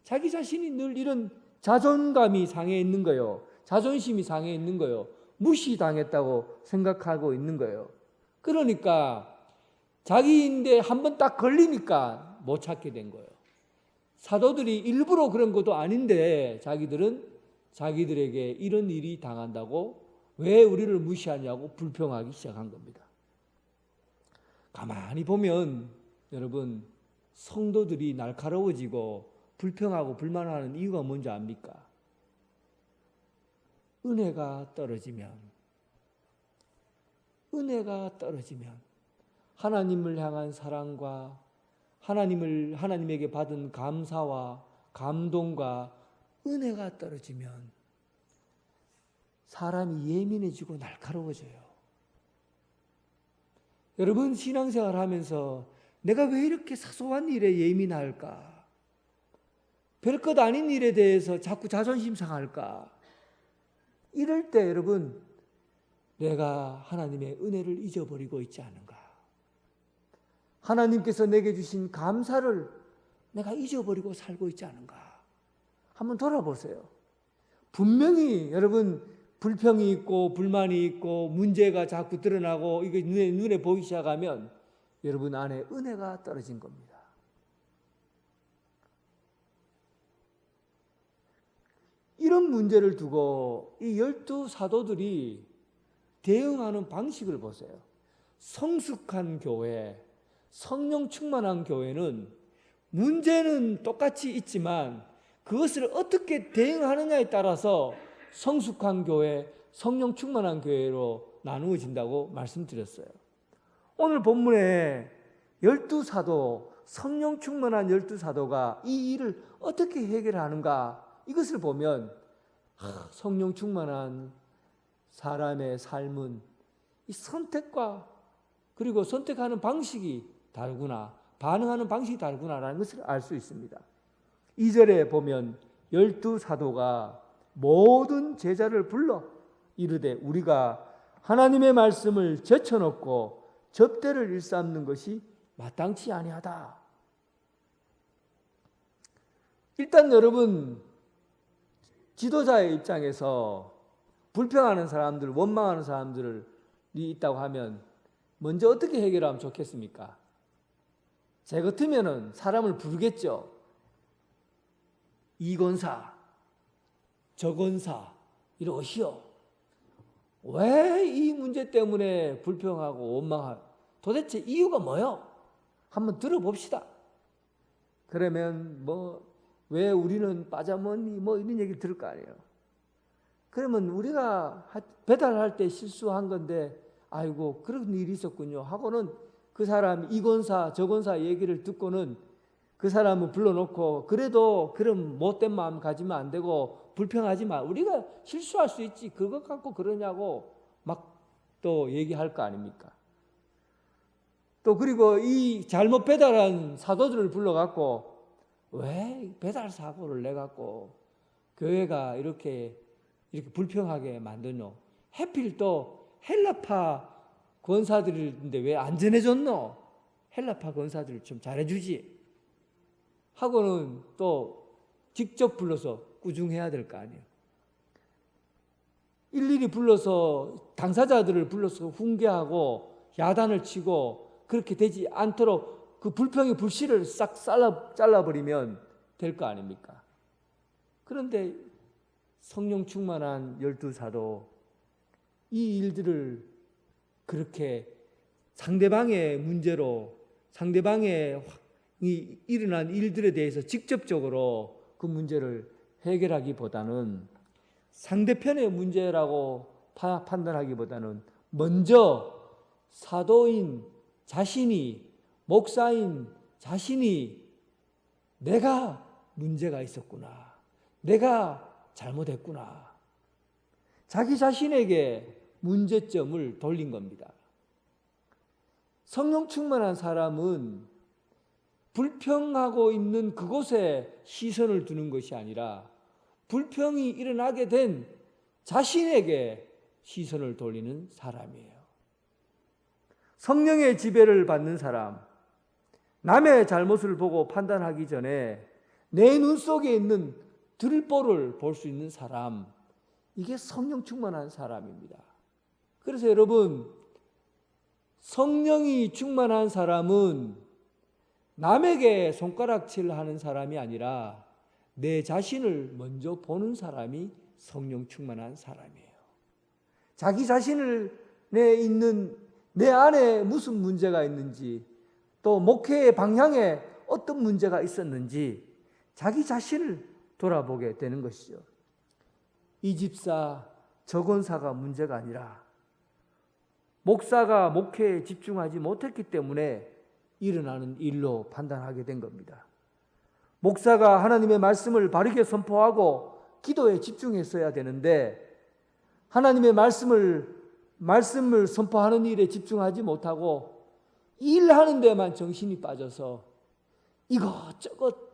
Speaker 1: 자기 자신이 늘 이런 자존감이 상해 있는 거예요. 자존심이 상해 있는 거예요. 무시당했다고 생각하고 있는 거예요. 그러니까 자기인데 한번 딱 걸리니까 못 찾게 된 거예요. 사도들이 일부러 그런 것도 아닌데 자기들은 자기들에게 이런 일이 당한다고 왜 우리를 무시하냐고 불평하기 시작한 겁니다. 가만히 보면 여러분 성도들이 날카로워지고 불평하고 불만하는 이유가 뭔지 압니까? 은혜가 떨어지면 하나님을 향한 사랑과 하나님에게 받은 감사와 감동과 은혜가 떨어지면 사람이 예민해지고 날카로워져요. 여러분 신앙생활 하면서 내가 왜 이렇게 사소한 일에 예민할까? 별것 아닌 일에 대해서 자꾸 자존심 상할까? 이럴 때 여러분 내가 하나님의 은혜를 잊어버리고 있지 않은가? 하나님께서 내게 주신 감사를 내가 잊어버리고 살고 있지 않은가? 한번 돌아보세요. 분명히 여러분 불평이 있고 불만이 있고 문제가 자꾸 드러나고 이게 눈에 보이기 시작하면 여러분 안에 은혜가 떨어진 겁니다. 이런 문제를 두고 이 12사도들이 대응하는 방식을 보세요. 성숙한 교회, 성령 충만한 교회는 문제는 똑같이 있지만 그것을 어떻게 대응하느냐에 따라서 성숙한 교회, 성령 충만한 교회로 나누어진다고 말씀드렸어요. 오늘 본문에 12사도, 성령 충만한 12사도가 이 일을 어떻게 해결하는가, 이것을 보면 성령 충만한 사람의 삶은 이 선택과 그리고 선택하는 방식이 다르구나, 반응하는 방식이 다르구나라는 것을 알 수 있습니다. 2절에 보면 12사도가 모든 제자를 불러 이르되 우리가 하나님의 말씀을 제쳐놓고 접대를 일삼는 것이 마땅치 아니하다. 일단 여러분, 지도자의 입장에서 불평하는 사람들, 원망하는 사람들이 있다고 하면 먼저 어떻게 해결하면 좋겠습니까? 제 같으면은 사람을 부르겠죠. 이 권사, 저 권사, 이러시오. 왜 이 문제 때문에 불평하고 원망하고, 도대체 이유가 뭐요? 한번 들어봅시다. 그러면 왜 우리는 빠져먹니? 이런 얘기 들을 거 아니에요. 그러면 우리가 배달할 때 실수한 건데, 아이고 그런 일이 있었군요 하고는 그 사람 이 권사 저 권사 얘기를 듣고는 그 사람을 불러놓고, 그래도 그런 못된 마음 가지면 안 되고 불평하지 마. 우리가 실수할 수 있지. 그것 갖고 그러냐고 막 또 얘기할 거 아닙니까? 또 그리고 이 잘못 배달한 사도들을 불러갖고 왜 배달 사고를 내갖고 교회가 이렇게 불평하게 만드노? 해필 또 헬라파 권사들인데 왜 안 전해줬노? 헬라파 권사들을 좀 잘해주지 하고는 또 직접 불러서 꾸중해야 될 거 아니에요. 일일이 불러서 당사자들을 불러서 훈계하고 야단을 치고 그렇게 되지 않도록 그 불평의 불씨를 싹 잘라버리면 될 거 아닙니까? 그런데 성령 충만한 12사도 이 일들을 그렇게 상대방의 문제로, 상대방의 일어난 일들에 대해서 직접적으로 그 문제를 해결하기보다는, 상대편의 문제라고 판단하기보다는 먼저 사도인 자신이, 목사인 자신이 내가 문제가 있었구나, 내가 잘못했구나, 자기 자신에게 문제점을 돌린 겁니다. 성령 충만한 사람은 불평하고 있는 그곳에 시선을 두는 것이 아니라 불평이 일어나게 된 자신에게 시선을 돌리는 사람이에요. 성령의 지배를 받는 사람, 남의 잘못을 보고 판단하기 전에 내 눈 속에 있는 들보를 볼 수 있는 사람, 이게 성령 충만한 사람입니다. 그래서 여러분, 성령이 충만한 사람은 남에게 손가락질하는 사람이 아니라 내 자신을 먼저 보는 사람이 성령 충만한 사람이에요. 자기 자신을 내 안에 무슨 문제가 있는지, 또 목회의 방향에 어떤 문제가 있었는지 자기 자신을 돌아보게 되는 것이죠. 이 집사, 저 권사가 문제가 아니라 목사가 목회에 집중하지 못했기 때문에 일어나는 일로 판단하게 된 겁니다. 목사가 하나님의 말씀을 바르게 선포하고 기도에 집중했어야 되는데 하나님의 말씀을 선포하는 일에 집중하지 못하고 일하는 데만 정신이 빠져서 이것저것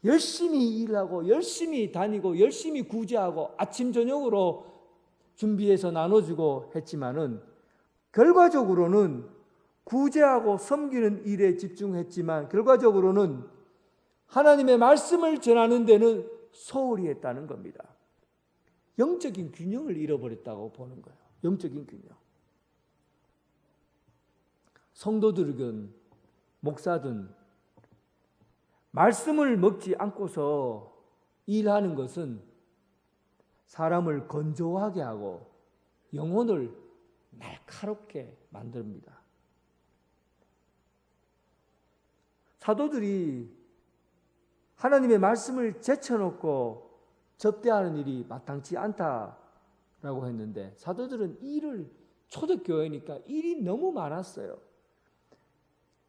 Speaker 1: 열심히 일하고 열심히 다니고 열심히 구제하고 아침 저녁으로 준비해서 나눠주고 했지만은 결과적으로는 구제하고 섬기는 일에 집중했지만 결과적으로는 하나님의 말씀을 전하는 데는 소홀히 했다는 겁니다. 영적인 균형을 잃어버렸다고 보는 거예요. 영적인 균형. 성도들은, 목사든 말씀을 먹지 않고서 일하는 것은 사람을 건조하게 하고 영혼을 날카롭게 만듭니다. 사도들이 하나님의 말씀을 제쳐놓고 접대하는 일이 마땅치 않다라고 했는데, 사도들은 일을, 초대교회니까 일이 너무 많았어요.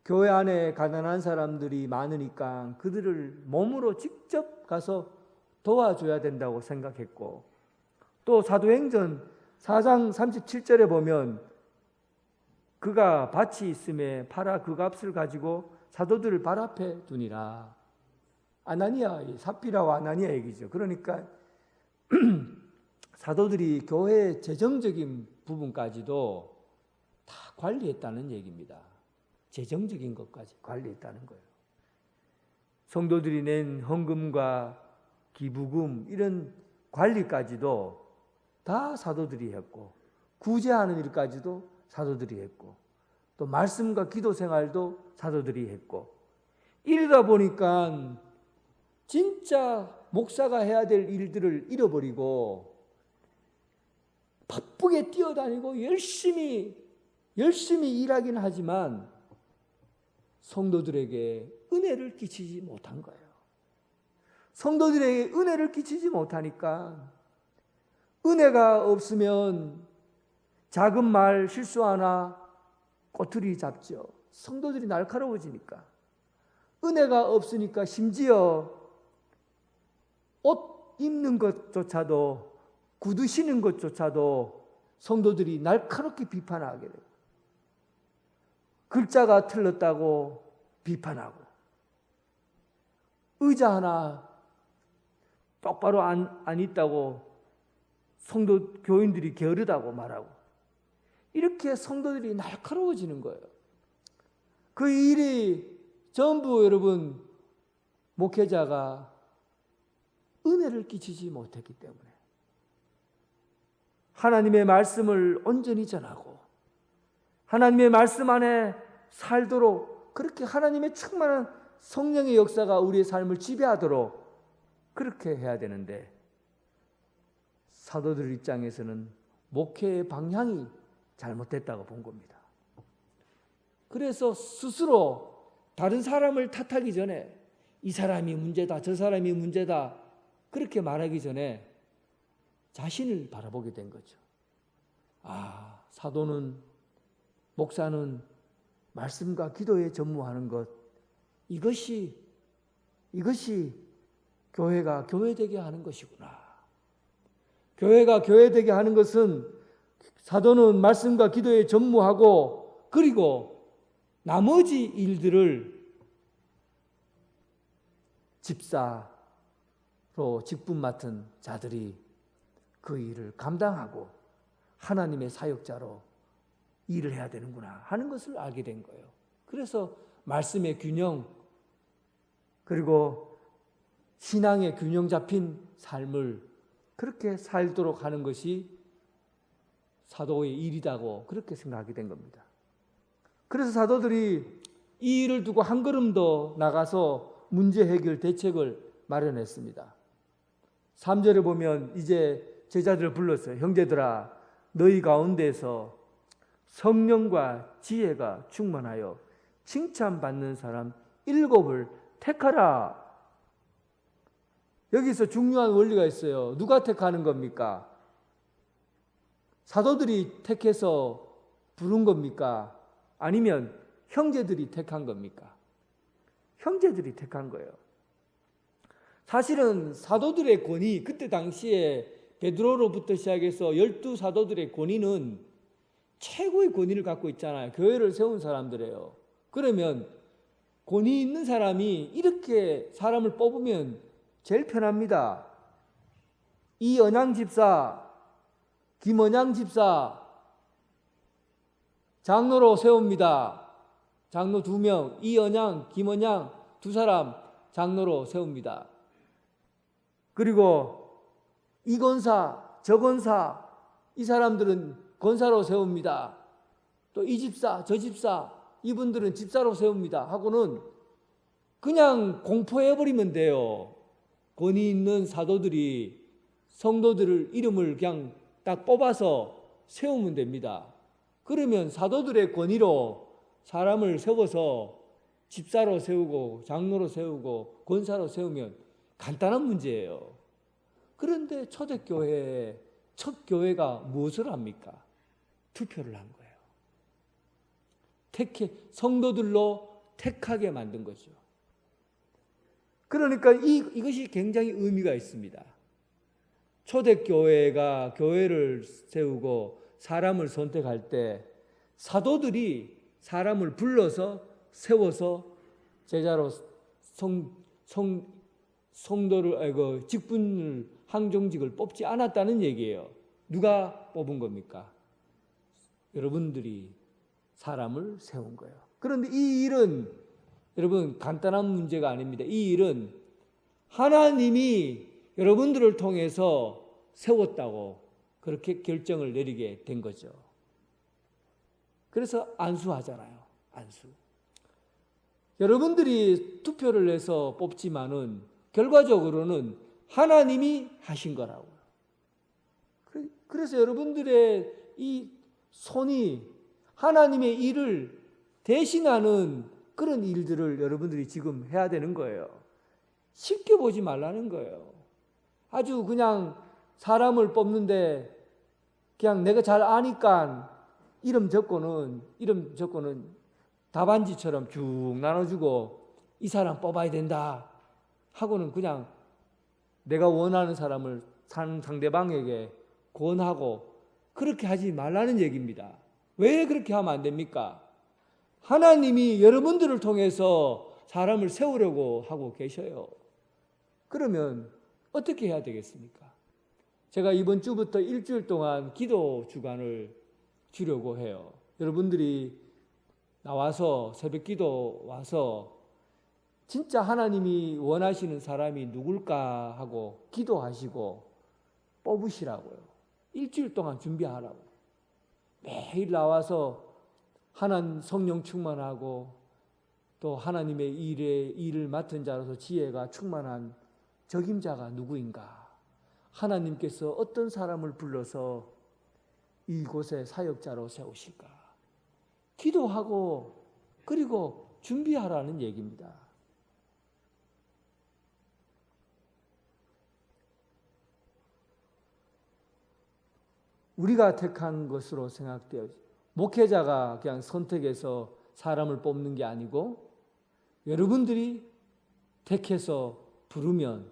Speaker 1: 교회 안에 가난한 사람들이 많으니까 그들을 몸으로 직접 가서 도와줘야 된다고 생각했고, 또 사도행전 4장 37절에 보면 그가 밭이 있음에 팔아 그 값을 가지고 사도들을 발 앞에 두니라. 아나니아, 삽비라와 아나니아 얘기죠. 그러니까 사도들이 교회의 재정적인 부분까지도 다 관리했다는 얘기입니다. 재정적인 것까지 관리했다는 거예요. 성도들이 낸 헌금과 기부금 이런 관리까지도 다 사도들이 했고, 구제하는 일까지도 사도들이 했고, 또 말씀과 기도 생활도 사도들이 했고, 이러다 보니까 진짜 목사가 해야 될 일들을 잃어버리고 바쁘게 뛰어다니고 열심히 일하긴 하지만 성도들에게 은혜를 끼치지 못한 거예요. 성도들에게 은혜를 끼치지 못하니까, 은혜가 없으면 작은 말 실수 하나 꼬투리 잡죠. 성도들이 날카로워지니까. 은혜가 없으니까 심지어 옷 입는 것조차도, 구두 신는 것조차도 성도들이 날카롭게 비판하게 돼요. 글자가 틀렸다고 비판하고, 의자 하나 똑바로 안 있다고 성도 교인들이 게으르다고 말하고, 이렇게 성도들이 날카로워지는 거예요. 그 일이 전부 여러분 목회자가 은혜를 끼치지 못했기 때문에, 하나님의 말씀을 온전히 전하고 하나님의 말씀 안에 살도록, 그렇게 하나님의 충만한 성령의 역사가 우리의 삶을 지배하도록 그렇게 해야 되는데, 사도들 입장에서는 목회의 방향이 잘못됐다고 본 겁니다. 그래서 스스로 다른 사람을 탓하기 전에 이 사람이 문제다, 저 사람이 문제다 그렇게 말하기 전에 자신을 바라보게 된 거죠. 아, 사도는, 목사는 말씀과 기도에 전무하는 것, 이것이 교회가 교회되게 하는 것이구나. 교회가 교회되게 하는 것은 사도는 말씀과 기도에 전무하고, 그리고 나머지 일들을 집사로 직분 맡은 자들이 그 일을 감당하고 하나님의 사역자로 일을 해야 되는구나 하는 것을 알게 된 거예요. 그래서 말씀의 균형, 그리고 신앙의 균형 잡힌 삶을 그렇게 살도록 하는 것이 사도의 일이라고 그렇게 생각하게 된 겁니다. 그래서 사도들이 이 일을 두고 한 걸음 더 나가서 문제 해결 대책을 마련했습니다. 3절에 보면 이제 제자들을 불렀어요. 형제들아, 너희 가운데서 성령과 지혜가 충만하여 칭찬받는 사람 7을 택하라. 여기서 중요한 원리가 있어요. 누가 택하는 겁니까? 사도들이 택해서 부른 겁니까? 아니면 형제들이 택한 겁니까? 형제들이 택한 거예요. 사실은 사도들의 권위, 그때 당시에 베드로로부터 시작해서 12사도들의 권위는 최고의 권위를 갖고 있잖아요. 교회를 세운 사람들이에요. 그러면 권위 있는 사람이 이렇게 사람을 뽑으면 제일 편합니다. 이언양 집사, 김언양 집사 장로로 세웁니다. 장로 2명, 이언양, 김언양 2사람 장로로 세웁니다. 그리고 이 권사, 저 권사, 이 사람들은 권사로 세웁니다. 또 이 집사, 저 집사, 이분들은 집사로 세웁니다 하고는 그냥 공포해버리면 돼요. 권위 있는 사도들이 성도들을 이름을 그냥 딱 뽑아서 세우면 됩니다. 그러면 사도들의 권위로 사람을 세워서 집사로 세우고 장로로 세우고 권사로 세우면 간단한 문제예요. 그런데 초대교회의 첫 교회가 무엇을 합니까? 투표를 한 거예요. 성도들로 택하게 만든 거죠. 그러니까 이것이 굉장히 의미가 있습니다. 초대교회가 교회를 세우고 사람을 선택할 때 사도들이 사람을 불러서 세워서 제자로 성도를 직분을 항종직을 뽑지 않았다는 얘기예요. 누가 뽑은 겁니까? 여러분들이 사람을 세운 거예요. 그런데 이 일은 여러분 간단한 문제가 아닙니다. 이 일은 하나님이 여러분들을 통해서 세웠다고 그렇게 결정을 내리게 된 거죠. 그래서 안수하잖아요. 안수. 여러분들이 투표를 해서 뽑지만은 결과적으로는 하나님이 하신 거라고요. 그래서 여러분들의 이 손이 하나님의 일을 대신하는 그런 일들을 여러분들이 지금 해야 되는 거예요. 쉽게 보지 말라는 거예요. 아주 그냥 사람을 뽑는데 그냥 내가 잘 아니까 이름 적고는 답안지처럼 쭉 나눠주고 이 사람 뽑아야 된다 하고는 그냥 내가 원하는 사람을 상대방에게 권하고 그렇게 하지 말라는 얘기입니다. 왜 그렇게 하면 안 됩니까? 하나님이 여러분들을 통해서 사람을 세우려고 하고 계셔요. 그러면 어떻게 해야 되겠습니까? 제가 이번 주부터 일주일 동안 기도 주간을 주려고 해요. 여러분들이 나와서 새벽 기도 와서 진짜 하나님이 원하시는 사람이 누굴까 하고 기도하시고 뽑으시라고요. 일주일 동안 준비하라고. 매일 나와서 하나님 성령 충만하고 또 하나님의 일을 맡은 자로서 지혜가 충만한 적임자가 누구인가? 하나님께서 어떤 사람을 불러서 이곳에 사역자로 세우실까? 기도하고 그리고 준비하라는 얘기입니다. 우리가 택한 것으로 생각되어 목회자가 그냥 선택해서 사람을 뽑는 게 아니고 여러분들이 택해서 부르면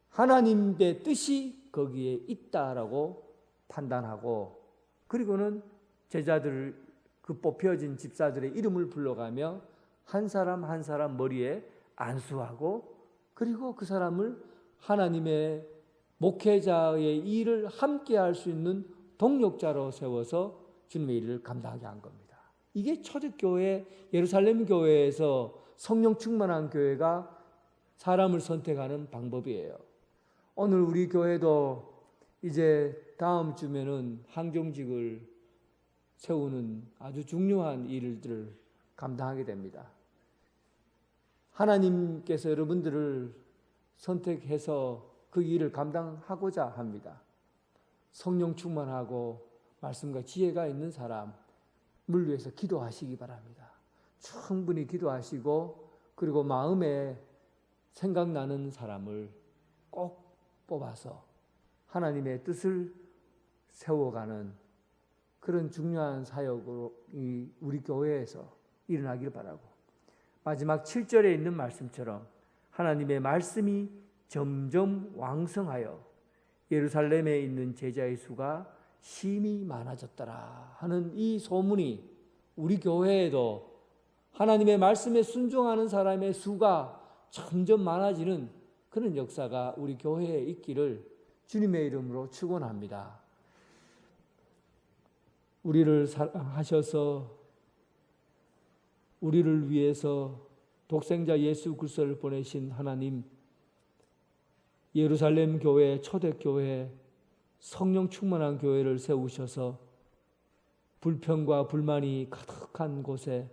Speaker 1: 하나님의 뜻이 거기에 있다라고 판단하고 그리고는 제자들 그 뽑혀진 집사들의 이름을 불러가며 한 사람 한 사람 머리에 안수하고 그리고 그 사람을 하나님의 목회자의 일을 함께 할 수 있는 동력자로 세워서 주님의 일을 감당하게 한 겁니다. 이게 초대교회 예루살렘 교회에서 성령 충만한 교회가 사람을 선택하는 방법이에요. 오늘 우리 교회도 이제 다음 주면은 항종직을 세우는 아주 중요한 일들을 감당하게 됩니다. 하나님께서 여러분들을 선택해서 그 일을 감당하고자 합니다. 성령 충만하고 말씀과 지혜가 있는 사람을 위해서 기도하시기 바랍니다. 충분히 기도하시고 그리고 마음에 생각나는 사람을 꼭 뽑아서 하나님의 뜻을 세워가는 그런 중요한 사역으로 우리 교회에서 일어나길 바라고 마지막 7절에 있는 말씀처럼 하나님의 말씀이 점점 왕성하여 예루살렘에 있는 제자의 수가 심히 많아졌더라 하는 이 소문이 우리 교회에도 하나님의 말씀에 순종하는 사람의 수가 점점 많아지는 그런 역사가 우리 교회에 있기를 주님의 이름으로 축원합니다. 우리를 사랑하셔서 우리를 위해서 독생자 예수 그리스도를 보내신 하나님, 예루살렘 교회, 초대교회, 성령 충만한 교회를 세우셔서 불평과 불만이 가득한 곳에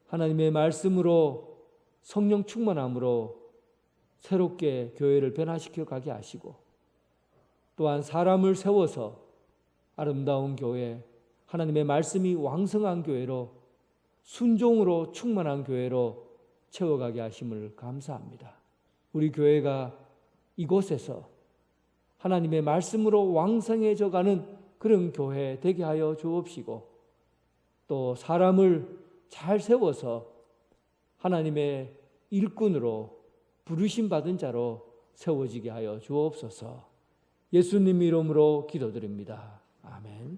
Speaker 1: 하나님의 말씀으로 성령 충만함으로 새롭게 교회를 변화시켜 가게 하시고 또한 사람을 세워서 아름다운 교회, 하나님의 말씀이 왕성한 교회로 순종으로 충만한 교회로 채워가게 하심을 감사합니다. 우리 교회가 이곳에서 하나님의 말씀으로 왕성해져가는 그런 교회 되게 하여 주옵시고, 또 사람을 잘 세워서 하나님의 일꾼으로 부르심 받은 자로 세워지게 하여 주옵소서. 예수님 이름으로 기도드립니다. 아멘.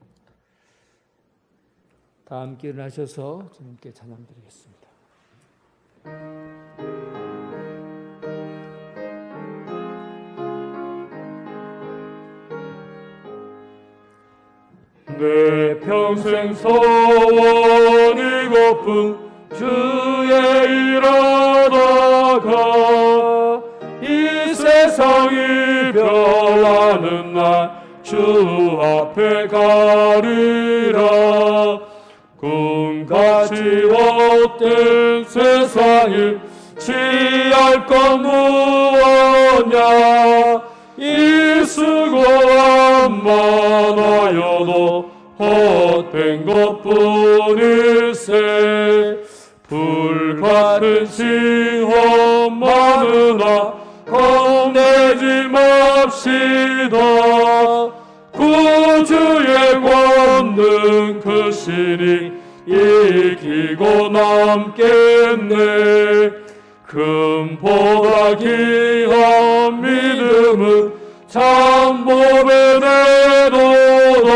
Speaker 1: 다 함께 일어나셔서 주님께 찬양드리겠습니다.
Speaker 4: 내 평생 소원이고픈 주의 일하다가 이 세상이 변하는 날 주 앞에 가리라. 꿈같이 헛된 세상을 취할 것 무엇냐. 이 수고만 많아여도 헛된 것뿐일세. 불같은 시험 많으나 겁내지 맙시다. 구주의 권능 크시니 이기고 남겠네. 금보다 귀한 믿음은 참복에 내도다.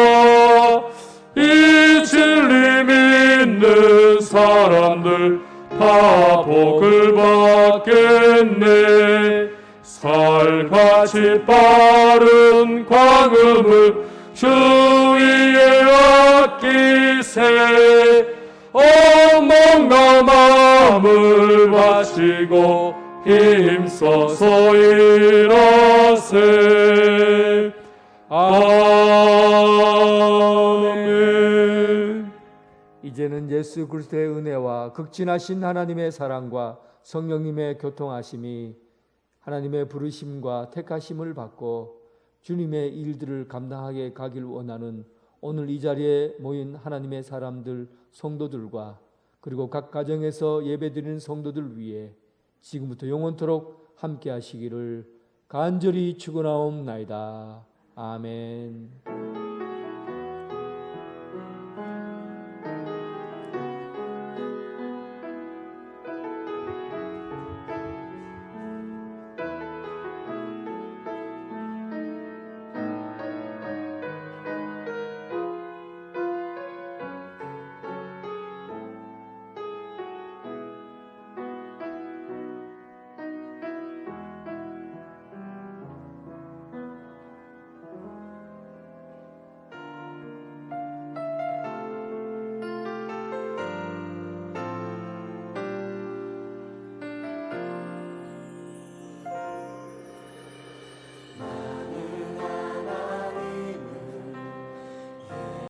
Speaker 4: 이 진리 믿는 사람들 다 복을 받겠네. 살같이 빠른 광음을 주 위에 아끼세. 엉망과 마음을 바치고 힘써서 일하세. 아멘.
Speaker 1: 이제는 예수 그리스도의 은혜와 극진하신 하나님의 사랑과 성령님의 교통하심이 하나님의 부르심과 택하심을 받고 주님의 일들을 감당하게 가길 원하는 오늘 이 자리에 모인 하나님의 사람들, 성도들과 그리고 각 가정에서 예배드리는 성도들 위해 지금부터 영원토록 함께 하시기를 간절히 축원하옵나이다. 아멘.